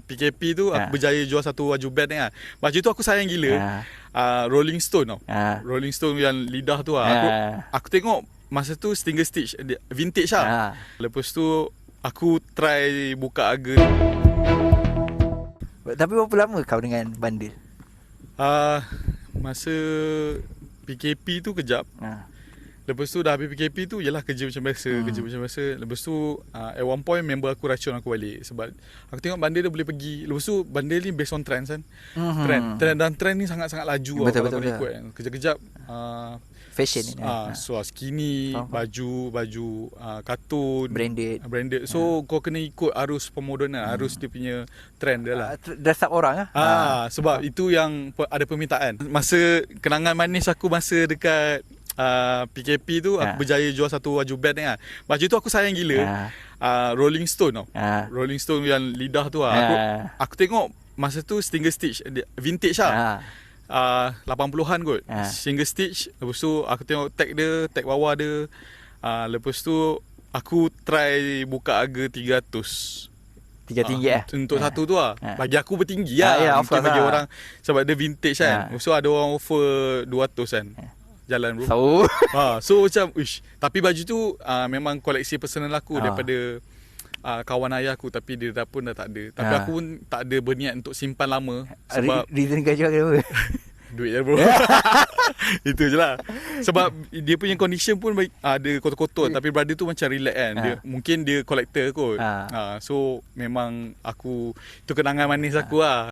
PKP tu aku berjaya jual satu baju band ni lah. Baju tu aku sayang gila. Rolling Stone tau. Rolling Stone yang lidah tu lah. Aku tengok masa tu single stitch vintage lah. Lepas tu aku try buka harga. Tapi berapa lama kau dengan bandel? Masa PKP tu kejap. Lepas tu dah habis PKP tu yalah kerja macam biasa, kerja macam biasa. Lepas tu at one point member aku racun aku balik sebab aku tengok bandel dia boleh pergi. Lepas tu bandel ni based on trend kan. Trend dan trend ni sangat-sangat laju betul, kalau betul, ikut kan. Kejap-kejap fashion ni. so skinny, baju kartun, branded. So kau kena ikut arus pemodenan, arus dia punya trend dia lah. Dress up orang sebab itu yang ada permintaan. Masa kenangan manis aku masa dekat PKP tu aku berjaya jual satu baju band ni lah. Baju tu aku sayang gila. Rolling Stone tau. Rolling Stone yang lidah tu lah. Aku tengok masa tu single stitch vintage lah. 80-an kot. Single stitch. Lepas tu aku tengok tag bawah dia. Lepas tu aku try buka harga 300. RM3 untuk satu tu lah. Bagi aku bertinggi lah. Mungkin bagi orang sebab dia vintage kan. So ada orang offer 200 kan. Jalan bro. So macam tapi baju tu memang koleksi personal aku daripada kawan ayah aku, tapi dia dah pun dah tak ada. Tapi aku pun tak ada berniat untuk simpan lama sebab reason kau jual kenapa? duit je bro. Itu je lah. Sebab dia punya condition pun ada kotor-kotor. Tapi brother tu macam relax kan. Mungkin dia collector kot. So memang aku, itu kenangan manis aku lah.